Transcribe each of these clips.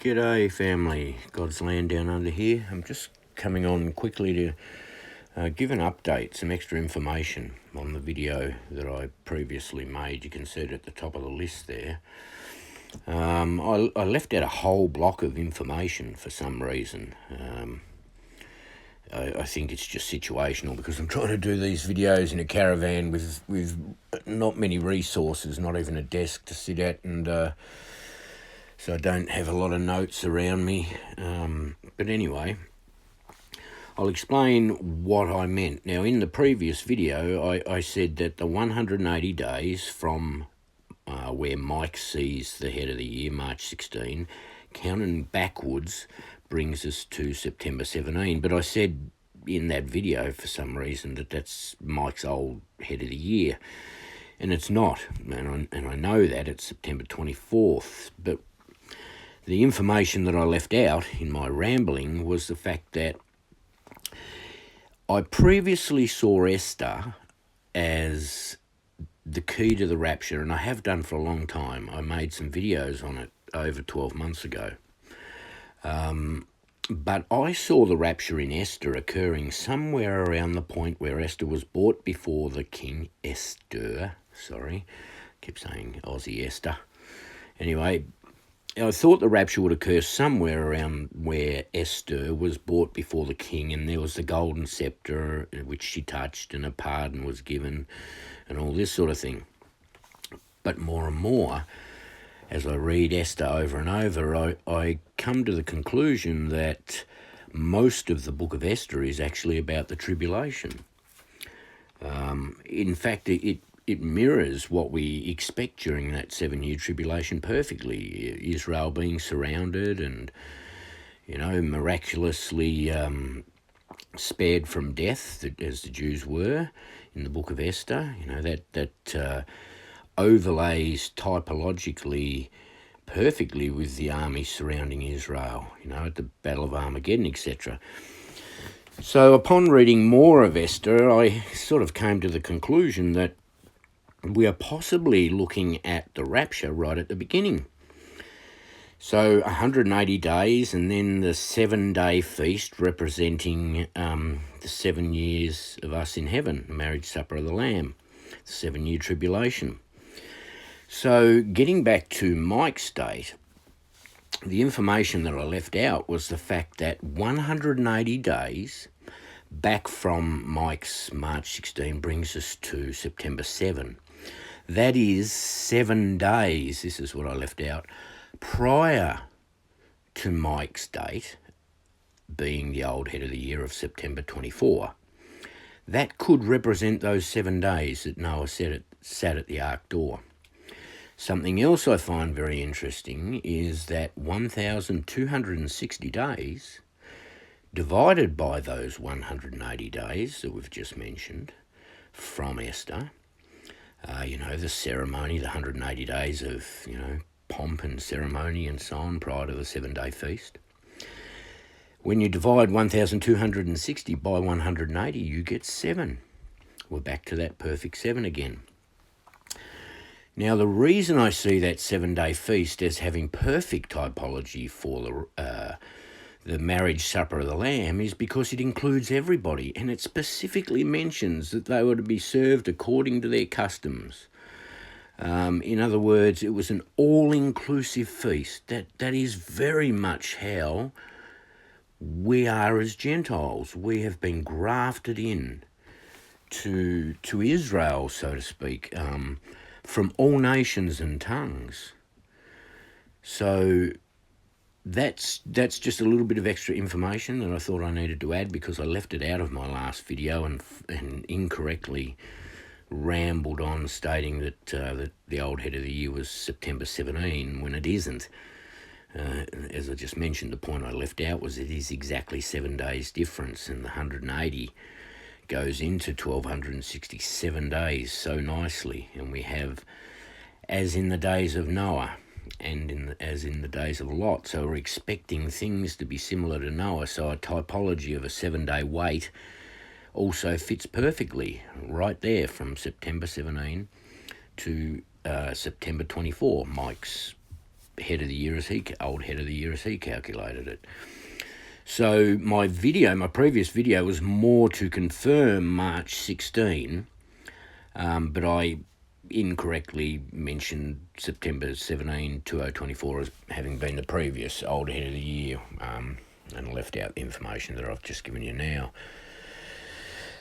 G'day family, God's land down under here. I'm just coming on quickly to give an update, some extra information on the video that I previously made. You can see it at the top of the list there. I left out a whole block of information for some reason. I think it's just situational because I'm trying to do these videos in a caravan with not many resources, not even a desk to sit at, and so I don't have a lot of notes around me. But anyway, I'll explain what I meant. Now, in the previous video, I said that the 180 days from where Mike sees the head of the year, March 16, counting backwards, brings us to September 17. But I said in that video, for some reason, that that's Mike's old head of the year. And it's not. And I know that it's September 24th. But the information that I left out in my rambling was the fact that I previously saw Esther as the key to the rapture, and I have done for a long time. I made some videos on it over 12 months ago. But I saw the rapture in Esther occurring somewhere around the point where Esther was brought before the king. Esther, sorry, keep saying Aussie Esther. Anyway, I thought the rapture would occur somewhere around where Esther was brought before the king, and there was the golden scepter which she touched, and a pardon was given, and all this sort of thing. But more and more, as I read Esther over and over, I come to the conclusion that most of the book of Esther is actually about the tribulation. In fact, it mirrors what we expect during that 7-year tribulation perfectly. Israel being surrounded and, miraculously spared from death, as the Jews were in the book of Esther. That overlays typologically perfectly with the army surrounding Israel, at the Battle of Armageddon, etc. So upon reading more of Esther, I sort of came to the conclusion that we are possibly looking at the rapture right at the beginning. So 180 days, and then the 7-day feast representing the 7 years of us in heaven, the marriage supper of the Lamb, the 7-year tribulation. So getting back to Mike's date, the information that I left out was the fact that 180 days back from Mike's March 16 brings us to September 7. That is 7 days, this is what I left out, prior to Mike's date, being the old head of the year of September 24. That could represent those 7 days that Noah sat at the ark door. Something else I find very interesting is that 1,260 days divided by those 180 days that we've just mentioned from Esther, the ceremony, the 180 days of, pomp and ceremony and so on prior to the 7-day feast. When you divide 1,260 by 180, you get 7. We're back to that perfect 7 again. Now, the reason I see that 7-day feast as having perfect typology for the marriage supper of the Lamb is because it includes everybody, and it specifically mentions that they were to be served according to their customs. In other words, it was an all-inclusive feast. That is very much how we are as Gentiles. We have been grafted in to Israel, so to speak, from all nations and tongues. So that's just a little bit of extra information that I thought I needed to add because I left it out of my last video and incorrectly rambled on stating that the old head of the year was September 17 when it isn't. As I just mentioned, the point I left out was it is exactly 7 days difference, and the 180 goes into 1,267 days so nicely, and we have as in the days of Noah and as in the days of Lot. So we're expecting things to be similar to Noah. So a typology of a 7-day wait also fits perfectly right there from September 17 to September 24, Mike's head of the year as old head of the year as he calculated it. So my previous video was more to confirm March 16, but I incorrectly mentioned September 17, 2024 as having been the previous old head of the year, and left out the information that I've just given you now.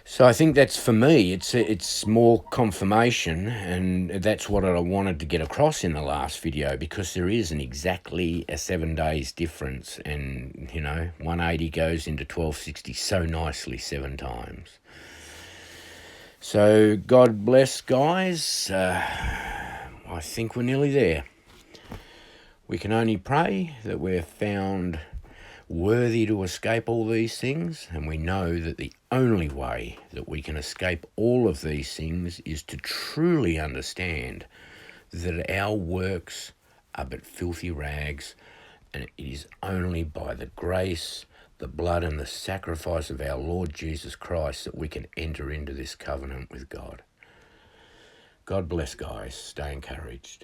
So I think that's, for me, it's more confirmation, and that's what I wanted to get across in the last video, because there isn't exactly a 7 days difference, and 180 goes into 1260 so nicely 7 times. So God bless, guys. I think we're nearly there. We can only pray that we're found worthy to escape all these things, and we know that the only way that we can escape all of these things is to truly understand that our works are but filthy rags, and it is only by the grace, the blood and the sacrifice of our Lord Jesus Christ that we can enter into this covenant with God. God bless, guys. Stay encouraged.